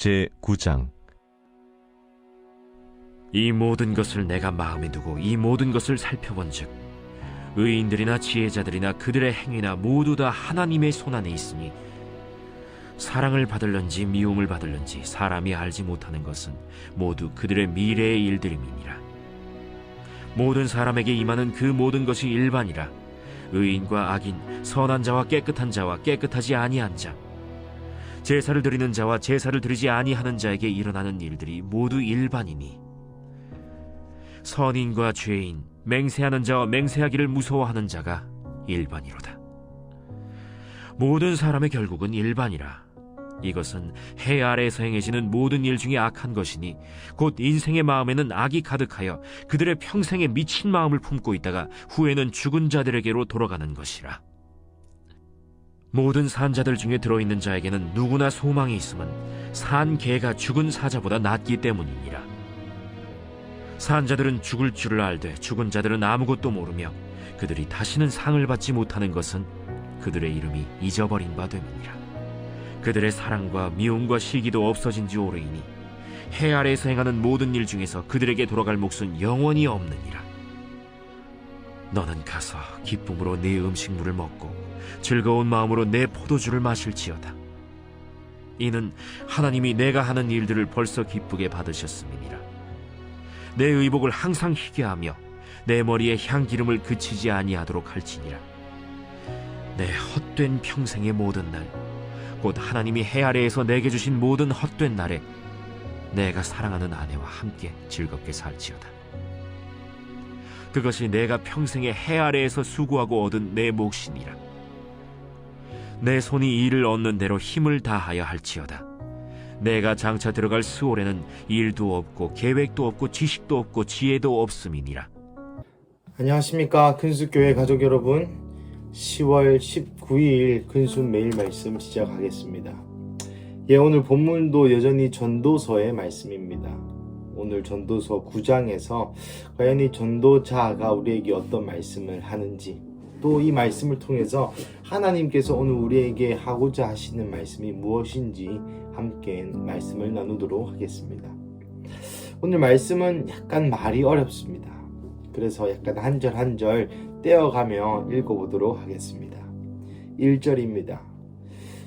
제9장. 이 모든 것을 내가 마음에 두고 이 모든 것을 살펴본즉 의인들이나 지혜자들이나 그들의 행위나 모두 다 하나님의 손안에 있으니 사랑을 받을런지 미움을 받을런지 사람이 알지 못하는 것은 모두 그들의 미래의 일들임이니라. 모든 사람에게 임하는 그 모든 것이 일반이라. 의인과 악인, 선한 자와 깨끗한 자와 깨끗하지 아니한 자, 제사를 드리는 자와 제사를 드리지 아니하는 자에게 일어나는 일들이 모두 일반이니 선인과 죄인, 맹세하는 자와 맹세하기를 무서워하는 자가 일반이로다. 모든 사람의 결국은 일반이라. 이것은 해 아래에서 행해지는 모든 일 중에 악한 것이니 곧 인생의 마음에는 악이 가득하여 그들의 평생에 미친 마음을 품고 있다가 후에는 죽은 자들에게로 돌아가는 것이라. 모든 산자들 중에 들어있는 자에게는 누구나 소망이 있음은 산 개가 죽은 사자보다 낫기 때문이니라. 산자들은 죽을 줄을 알되 죽은 자들은 아무것도 모르며 그들이 다시는 상을 받지 못하는 것은 그들의 이름이 잊어버린 바 됨이니라. 그들의 사랑과 미움과 시기도 없어진 지 오래이니 해 아래에서 행하는 모든 일 중에서 그들에게 돌아갈 몫은 영원히 없느니라. 너는 가서 기쁨으로 네 음식물을 먹고 즐거운 마음으로 내 포도주를 마실지어다. 이는 하나님이 내가 하는 일들을 벌써 기쁘게 받으셨음이니라. 내 의복을 항상 희게 하며 내 머리에 향기름을 그치지 아니하도록 할지니라. 내 헛된 평생의 모든 날, 곧 하나님이 해 아래에서 내게 주신 모든 헛된 날에 내가 사랑하는 아내와 함께 즐겁게 살지어다. 그것이 내가 평생에 해 아래에서 수고하고 얻은 내 몫이니라. 내 손이 일을 얻는 대로 힘을 다하여 할지어다. 내가 장차 들어갈 스올에는 일도 없고 계획도 없고 지식도 없고 지혜도 없음이니라. 안녕하십니까 근수교회 가족 여러분, 10월 19일 근수 매일 말씀 시작하겠습니다. 오늘 본문도 여전히 전도서의 말씀입니다. 오늘 전도서 9장에서 과연 이 전도자가 우리에게 어떤 말씀을 하는지, 또 이 말씀을 통해서 하나님께서 오늘 우리에게 하고자 하시는 말씀이 무엇인지 함께 말씀을 나누도록 하겠습니다. 오늘 말씀은 약간 말이 어렵습니다. 그래서 약간 한 절 한 절 떼어가며 읽어보도록 하겠습니다. 1절입니다.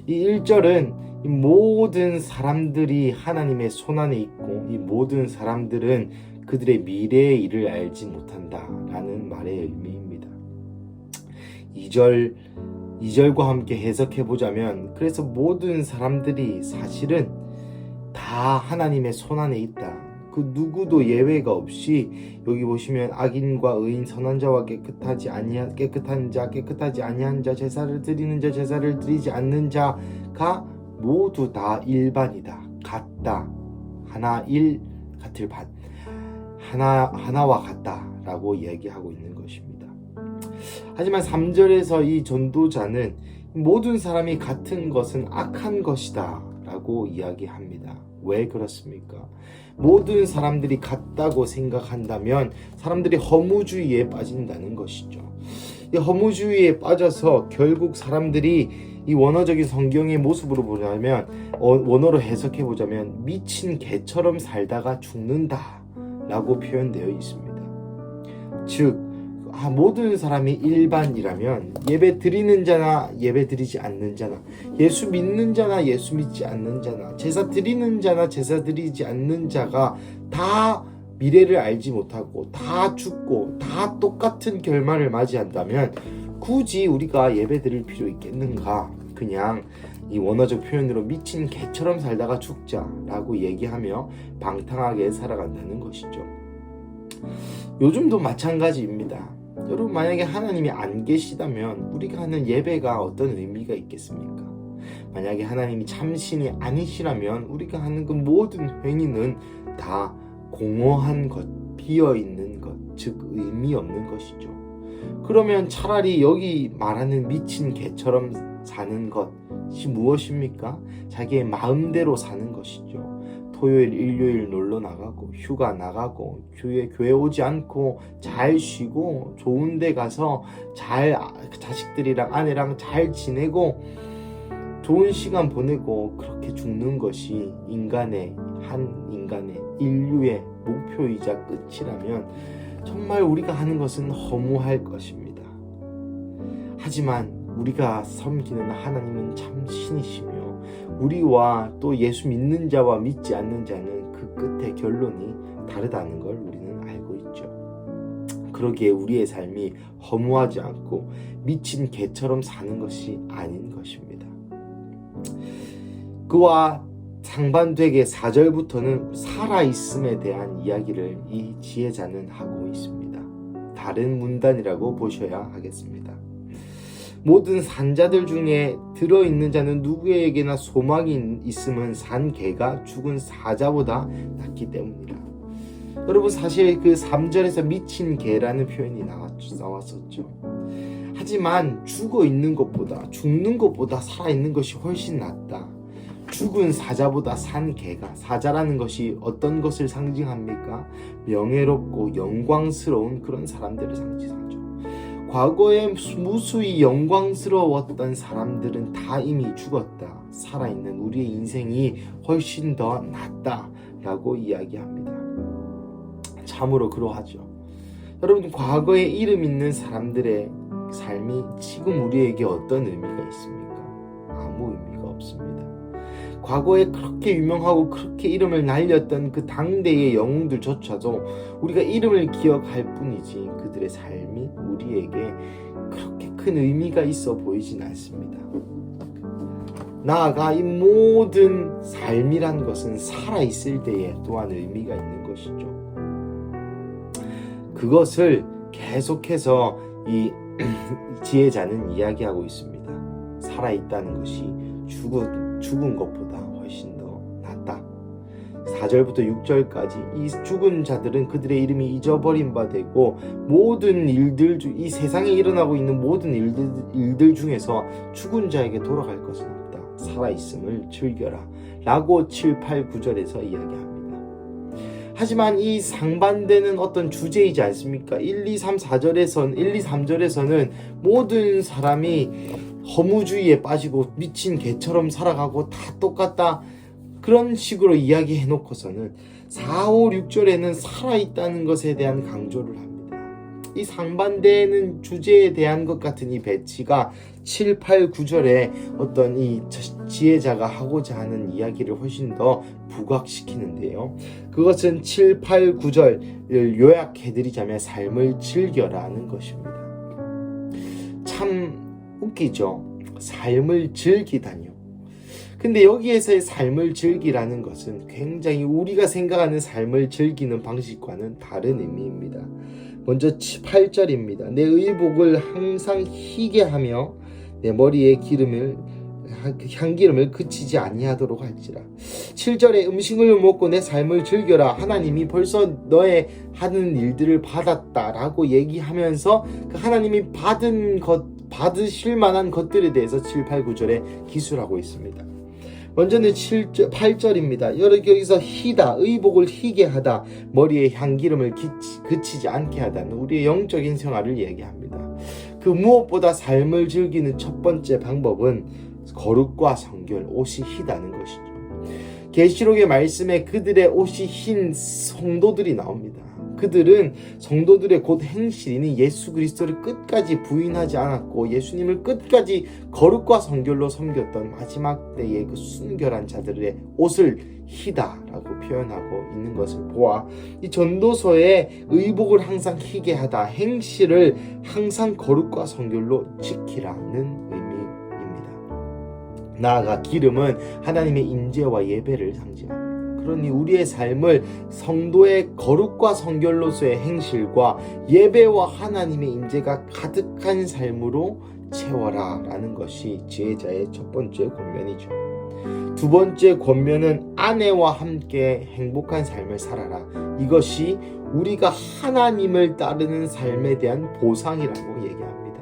이 1절은 이 모든 사람들이 하나님의 손안에 있고 이 모든 사람들은 그들의 미래의 일을 알지 못한다 라는 말의 의미입니다. 2절과 함께 해석해보자면, 그래서 모든 사람들이 사실은 다 하나님의 손안에 있다. 그 누구도 예외가 없이, 여기 보시면 악인과 의인, 선한 자와 깨끗하지 아니한 자, 제사를 드리는 자, 제사를 드리지 않는 자가 모두 다 일반이다, 같다, 하나와 같다라고 얘기하고 있는 것입니다. 하지만 3절에서 이 전도자는 모든 사람이 같은 것은 악한 것이다 라고 이야기합니다. 왜 그렇습니까? 모든 사람들이 같다고 생각한다면 사람들이 허무주의에 빠진다는 것이죠. 이 허무주의에 빠져서 결국 사람들이 이 원어적인 성경의 모습으로 보자면, 원어로 해석해 보자면 미친 개처럼 살다가 죽는다 라고 표현되어 있습니다. 즉 모든 사람이 일반이라면 예배 드리는 자나 예배 드리지 않는 자나, 예수 믿는 자나 예수 믿지 않는 자나, 제사 드리는 자나 제사 드리지 않는 자가 다 미래를 알지 못하고 다 죽고 다 똑같은 결말을 맞이한다면 굳이 우리가 예배 드릴 필요 있겠는가? 그냥 이 원어적 표현으로 미친 개처럼 살다가 죽자라고 얘기하며 방탕하게 살아간다는 것이죠. 요즘도 마찬가지입니다. 여러분, 만약에 하나님이 안 계시다면 우리가 하는 예배가 어떤 의미가 있겠습니까? 만약에 하나님이 참신이 아니시라면 우리가 하는 그 모든 행위는 다 공허한 것, 비어있는 것, 즉 의미 없는 것이죠. 그러면 차라리 여기 말하는 미친 개처럼 사는 것이 무엇입니까? 자기의 마음대로 사는 것이죠. 토요일, 일요일 놀러 나가고 휴가 나가고 교회 오지 않고 잘 쉬고 좋은 데 가서 잘 자식들이랑 아내랑 잘 지내고 좋은 시간 보내고 그렇게 죽는 것이 한 인간의 인류의 목표이자 끝이라면 정말 우리가 하는 것은 허무할 것입니다. 하지만 우리가 섬기는 하나님은 참 신이시며 우리와 또 예수 믿는 자와 믿지 않는 자는 그 끝의 결론이 다르다는 걸 우리는 알고 있죠. 그러기에 우리의 삶이 허무하지 않고 미친 개처럼 사는 것이 아닌 것입니다. 그와 상반되게 4절부터는 살아있음에 대한 이야기를 이 지혜자는 하고 있습니다. 다른 문단이라고 보셔야 하겠습니다. 모든 산자들 중에 들어있는 자는 누구에게나 소망이 있으면 산 개가 죽은 사자보다 낫기 때문이라. 여러분, 사실 그 3절에서 미친 개라는 표현이 나왔었죠. 하지만 죽는 것보다 살아있는 것이 훨씬 낫다. 죽은 사자보다 산 개가, 사자라는 것이 어떤 것을 상징합니까? 명예롭고 영광스러운 그런 사람들을 상징하죠. 과거에 무수히 영광스러웠던 사람들은 다 이미 죽었다. 살아있는 우리의 인생이 훨씬 더 낫다라고 이야기합니다. 참으로 그러하죠. 여러분, 과거에 이름 있는 사람들의 삶이 지금 우리에게 어떤 의미가 있습니까? 아무 의미가 없습니다. 과거에 그렇게 유명하고 그렇게 이름을 날렸던 그 당대의 영웅들조차도 우리가 이름을 기억할 뿐이지 그들의 삶이 우리에게 그렇게 큰 의미가 있어 보이진 않습니다. 나아가 이 모든 삶이란 것은 살아있을 때에 또한 의미가 있는 것이죠. 그것을 계속해서 이 지혜자는 이야기하고 있습니다. 살아있다는 것이 죽은 것보다 훨씬 더 낫다. 4절부터 6절까지 이 죽은 자들은 그들의 이름이 잊어버린 바 되고 모든 일들 이 세상에 일어나고 있는 모든 일들 중에서 죽은 자에게 돌아갈 것은 없다. 살아있음을 즐겨라 라고 7, 8, 9절에서 이야기합니다. 하지만 이 상반되는 어떤 주제이지 않습니까? 1, 2, 3절에서는 모든 사람이 허무주의에 빠지고 미친 개처럼 살아가고 다 똑같다, 그런 식으로 이야기해 놓고서는 4, 5, 6절에는 살아있다는 것에 대한 강조를 합니다. 이 상반되는 주제에 대한 것 같은 이 배치가 7, 8, 9절에 어떤 이 지혜자가 하고자 하는 이야기를 훨씬 더 부각시키는데요. 그것은 7, 8, 9절을 요약해드리자면 삶을 즐겨라는 것입니다. 참 웃기죠. 삶을 즐기다뇨. 근데 여기에서의 삶을 즐기라는 것은 굉장히 우리가 생각하는 삶을 즐기는 방식과는 다른 의미입니다. 먼저 8절입니다. 내 의복을 항상 희게 하며 내 머리에 향기름을 그치지 아니하도록 할지라. 7절에 음식을 먹고 내 삶을 즐겨라. 하나님이 벌써 너의 하는 일들을 받았다라고 얘기하면서 그 하나님이 받으실 만한 것들에 대해서 7, 8, 9절에 기술하고 있습니다. 먼저는 8절입니다. 여기서 희다, 의복을 희게 하다, 머리에 향기름을 그치지 않게 하다는 우리의 영적인 생활을 얘기합니다. 그 무엇보다 삶을 즐기는 첫 번째 방법은 거룩과 성결, 옷이 희다는 것이죠. 계시록의 말씀에 그들의 옷이 흰 성도들이 나옵니다. 그들은 성도들의 곧 행실이니 예수 그리스도를 끝까지 부인하지 않았고 예수님을 끝까지 거룩과 성결로 섬겼던 마지막 때의 그 순결한 자들의 옷을 희다라고 표현하고 있는 것을 보아 이 전도서의 의복을 항상 희게 하다, 행실을 항상 거룩과 성결로 지키라는 의미입니다. 나아가 기름은 하나님의 임재와 예배를 상징합니다. 그러니 우리의 삶을 성도의 거룩과 성결로서의 행실과 예배와 하나님의 임재가 가득한 삶으로 채워라 라는 것이 지혜자의 첫 번째 권면이죠. 두 번째 권면은 아내와 함께 행복한 삶을 살아라. 이것이 우리가 하나님을 따르는 삶에 대한 보상이라고 얘기합니다.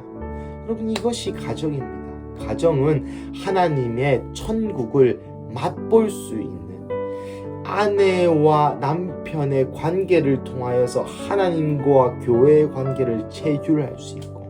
여러분, 이것이 가정입니다. 가정은 하나님의 천국을 맛볼 수 있는, 아내와 남편의 관계를 통하여서 하나님과 교회의 관계를 체휼할 수 있고,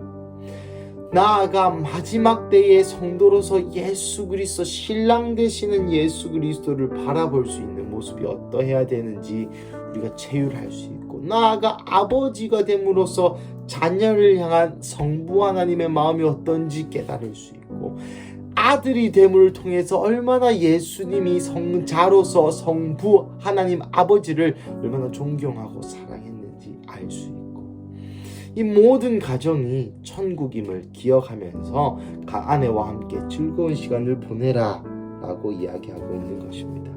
나아가 마지막 때의 성도로서 예수 그리스도, 신랑 되시는 예수 그리스도를 바라볼 수 있는 모습이 어떠해야 되는지 우리가 체휼할 수 있고, 나아가 아버지가 됨으로써 자녀를 향한 성부 하나님의 마음이 어떤지 깨달을 수 있고, 아들이 됨을 통해서 얼마나 예수님이 성자로서 성부 하나님 아버지를 얼마나 존경하고 사랑했는지 알 수 있고, 이 모든 가정이 천국임을 기억하면서 아내와 함께 즐거운 시간을 보내라 라고 이야기하고 있는 것입니다.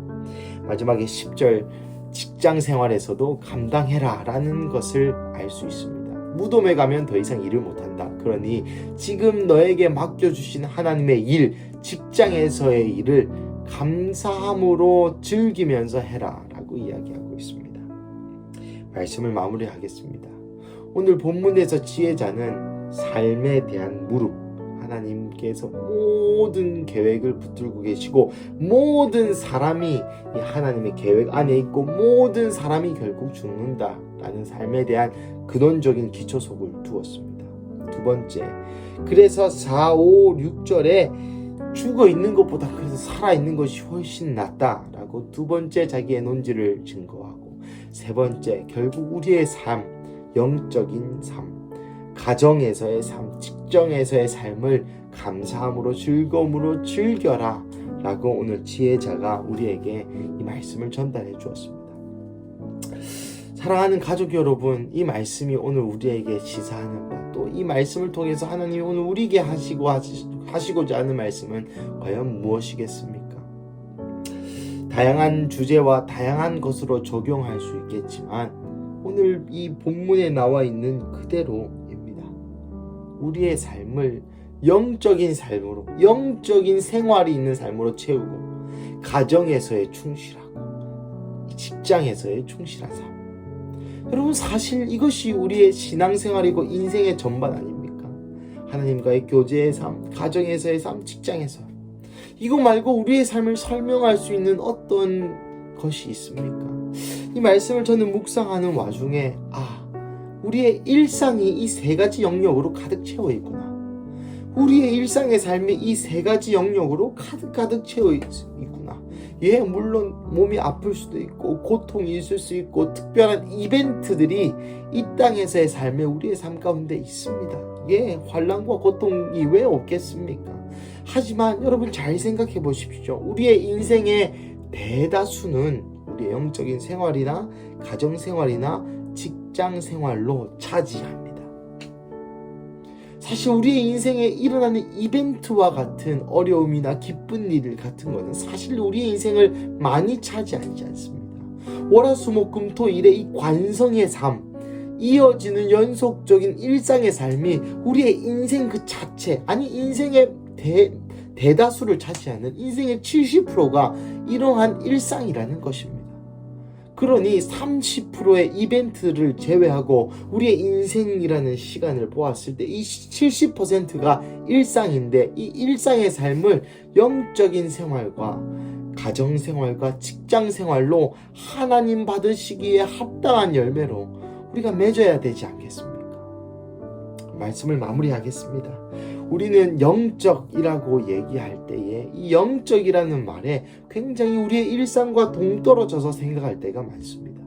마지막에 10절, 직장 생활에서도 감당해라 라는 것을 알 수 있습니다. 무덤에 가면 더 이상 일을 못한다. 그러니 지금 너에게 맡겨주신 하나님의 일, 직장에서의 일을 감사함으로 즐기면서 해라 라고 이야기하고 있습니다. 말씀을 마무리하겠습니다. 오늘 본문에서 지혜자는 삶에 대한 무릎, 하나님께서 모든 계획을 붙들고 계시고 모든 사람이 이 하나님의 계획 안에 있고 모든 사람이 결국 죽는다 라는 삶에 대한 근원적인 기초석을 두었습니다. 두 번째, 그래서 4, 5, 6절에 죽어 있는 것보다 그래서 살아 있는 것이 훨씬 낫다 라고 두 번째 자기의 논지를 증거하고, 세 번째, 결국 우리의 삶, 영적인 삶, 가정에서의 삶, 직장에서의 삶을 감사함으로 즐거움으로 즐겨라 라고 오늘 지혜자가 우리에게 이 말씀을 전달해 주었습니다. 사랑하는 가족 여러분, 이 말씀이 오늘 우리에게 시사하는 바, 또 이 말씀을 통해서 하나님이 오늘 우리에게 하시고자 하는 말씀은 과연 무엇이겠습니까? 다양한 주제와 다양한 것으로 적용할 수 있겠지만 오늘 이 본문에 나와 있는 그대로입니다. 우리의 삶을 영적인 삶으로, 영적인 생활이 있는 삶으로 채우고, 가정에서의 충실하고 직장에서의 충실한 삶. 여러분, 사실 이것이 우리의 신앙생활이고 인생의 전반 아닙니까? 하나님과의 교제의 삶, 가정에서의 삶, 직장에서. 이거 말고 우리의 삶을 설명할 수 있는 어떤 것이 있습니까? 이 말씀을 저는 묵상하는 와중에 우리의 일상이 이 세 가지 영역으로 가득 채워 있구나. 우리의 일상의 삶이 이 세 가지 영역으로 가득 채워 있구나. 예, 물론 몸이 아플 수도 있고 고통이 있을 수 있고 특별한 이벤트들이 이 땅에서의 삶에 우리의 삶 가운데 있습니다. 예, 환난과 고통이 왜 없겠습니까? 하지만 여러분 잘 생각해 보십시오. 우리의 인생의 대다수는 우리의 영적인 생활이나 가정생활이나 직장생활로 차지합니다. 사실 우리의 인생에 일어나는 이벤트와 같은 어려움이나 기쁜 일 같은 것은 사실 우리의 인생을 많이 차지하지 않습니다. 월화수목금토일의 이 관성의 삶, 이어지는 연속적인 일상의 삶이 우리의 인생 그 자체, 아니 인생의 대다수를 차지하는 인생의 70%가 이러한 일상이라는 것입니다. 그러니 30%의 이벤트를 제외하고 우리의 인생이라는 시간을 보았을 때 이 70%가 일상인데, 이 일상의 삶을 영적인 생활과 가정생활과 직장생활로 하나님 받으시기에 합당한 열매로 우리가 맺어야 되지 않겠습니까? 말씀을 마무리하겠습니다. 우리는 영적이라고 얘기할 때에 이 영적이라는 말에 굉장히 우리의 일상과 동떨어져서 생각할 때가 많습니다.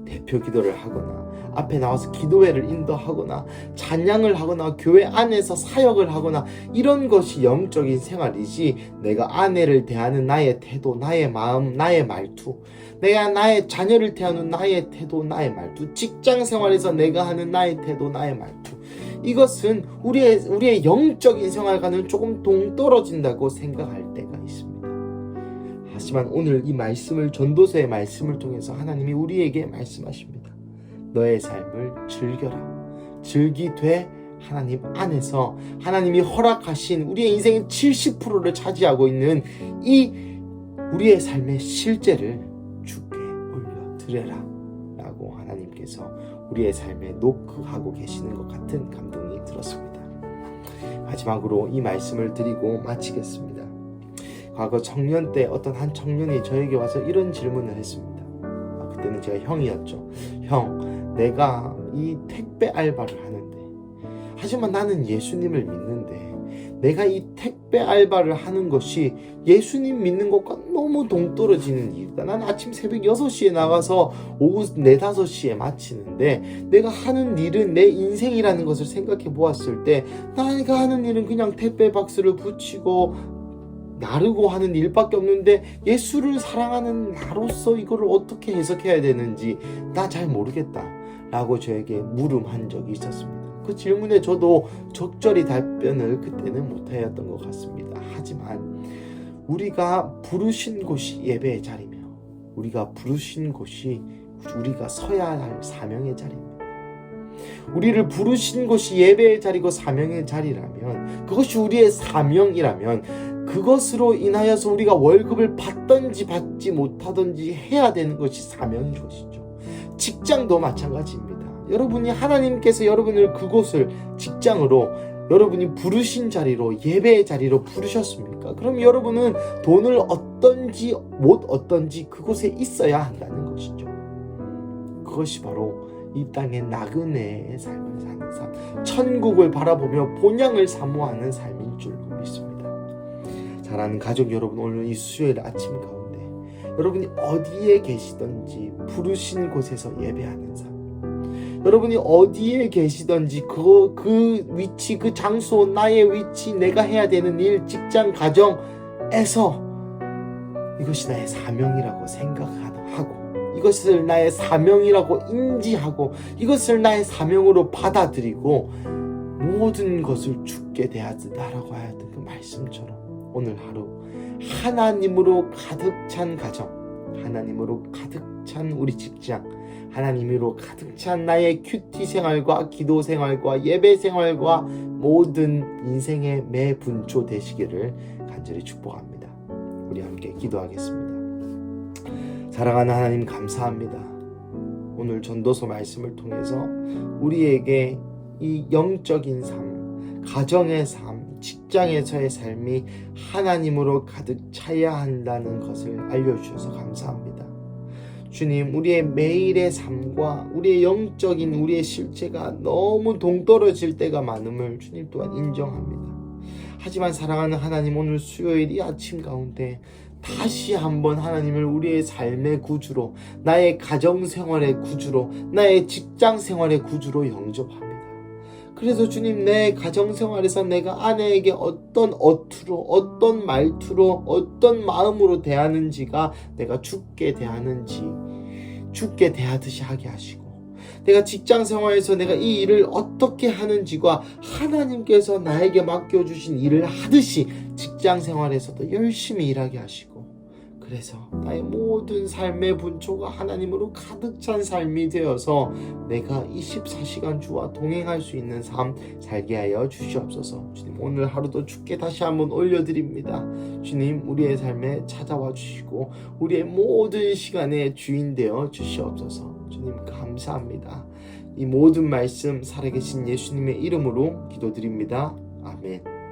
대표 기도를 하거나 앞에 나와서 기도회를 인도하거나 찬양을 하거나 교회 안에서 사역을 하거나 이런 것이 영적인 생활이지, 내가 아내를 대하는 나의 태도, 나의 마음, 나의 말투, 내가 나의 자녀를 대하는 나의 태도, 나의 말투, 직장 생활에서 내가 하는 나의 태도, 나의 말투, 이것은 우리의 영적인 생활과는 조금 동떨어진다고 생각할 때가 있습니다. 하지만 오늘 이 말씀을, 전도서의 말씀을 통해서 하나님이 우리에게 말씀하십니다. 너의 삶을 즐겨라. 즐기되 하나님 안에서 하나님이 허락하신 우리의 인생의 70%를 차지하고 있는 이 우리의 삶의 실제를 주께 올려드려라 라고 하나님께서 우리의 삶에 노크하고 계시는 것 같은 감동이 들었습니다. 마지막으로 이 말씀을 드리고 마치겠습니다. 과거 청년 때 어떤 한 청년이 저에게 와서 이런 질문을 했습니다. 그때는 제가 형이었죠. 형, 내가 이 택배 알바를 하는데 하지만 나는 예수님을 믿는데 내가 이 택배 알바를 하는 것이 예수님 믿는 것과 너무 동떨어지는 일이다. 난 아침 새벽 6시에 나가서 오후 4, 5시에 마치는데 내가 하는 일은 내 인생이라는 것을 생각해 보았을 때 내가 하는 일은 그냥 택배 박스를 붙이고 나르고 하는 일밖에 없는데 예수를 사랑하는 나로서 이거를 어떻게 해석해야 되는지 나 잘 모르겠다 라고 저에게 물음한 적이 있었습니다. 그 질문에 저도 적절히 답변을 그때는 못하였던 것 같습니다. 하지만 우리가 부르신 곳이 예배의 자리며 우리가 부르신 곳이 우리가 서야 할 사명의 자리입니다. 우리를 부르신 곳이 예배의 자리고 사명의 자리라면 그것이 우리의 사명이라면 그것으로 인하여서 우리가 월급을 받든지 받지 못하든지 해야 되는 것이 사명인 것이죠. 직장도 마찬가지입니다. 여러분이 하나님께서 여러분을 그곳을 직장으로 여러분이 부르신 자리로 예배의 자리로 부르셨습니까? 그럼 여러분은 돈을 얻든지 못 얻든지 그곳에 있어야 한다는 것이죠. 그것이 바로 이 땅의 나그네의 삶을 사는 삶, 천국을 바라보며 본향을 사모하는 삶인 줄 믿습니다. 사랑하는 가족 여러분, 오늘 이 수요일 아침 가운데 여러분이 어디에 계시든지 부르신 곳에서 예배하는 삶, 여러분이 어디에 계시든지 그 위치, 그 장소, 나의 위치, 내가 해야 되는 일, 직장, 가정에서 이것이 나의 사명이라고 생각하고 이것을 나의 사명이라고 인지하고 이것을 나의 사명으로 받아들이고 모든 것을 주께 대하다라고 하였던 그 말씀처럼 오늘 하루 하나님으로 가득 찬 가정, 하나님으로 가득 찬 우리 직장, 하나님으로 가득 찬 나의 큐티 생활과 기도 생활과 예배 생활과 모든 인생의 매 분초 되시기를 간절히 축복합니다. 우리 함께 기도하겠습니다. 사랑하는 하나님, 감사합니다. 오늘 전도서 말씀을 통해서 우리에게 이 영적인 삶, 가정의 삶, 직장에서의 삶이 하나님으로 가득 차야 한다는 것을 알려주셔서 감사합니다. 주님, 우리의 매일의 삶과 우리의 영적인 우리의 실체가 너무 동떨어질 때가 많음을 주님 또한 인정합니다. 하지만 사랑하는 하나님, 오늘 수요일 이 아침 가운데 다시 한번 하나님을 우리의 삶의 구주로, 나의 가정생활의 구주로, 나의 직장생활의 구주로 영접합니다. 그래서 주님, 내 가정생활에서 내가 아내에게 어떤 어투로, 어떤 말투로, 어떤 마음으로 대하는지가 내가 주께 대하는지 주께 대하듯이 하게 하시고, 내가 직장생활에서 내가 이 일을 어떻게 하는지가 하나님께서 나에게 맡겨주신 일을 하듯이 직장생활에서도 열심히 일하게 하시고, 그래서 나의 모든 삶의 분초가 하나님으로 가득 찬 삶이 되어서 내가 24시간 주와 동행할 수 있는 삶 살게 하여 주시옵소서. 주님, 오늘 하루도 주께 다시 한번 올려드립니다. 주님, 우리의 삶에 찾아와 주시고 우리의 모든 시간의 주인 되어 주시옵소서. 주님, 감사합니다. 이 모든 말씀 살아계신 예수님의 이름으로 기도드립니다. 아멘.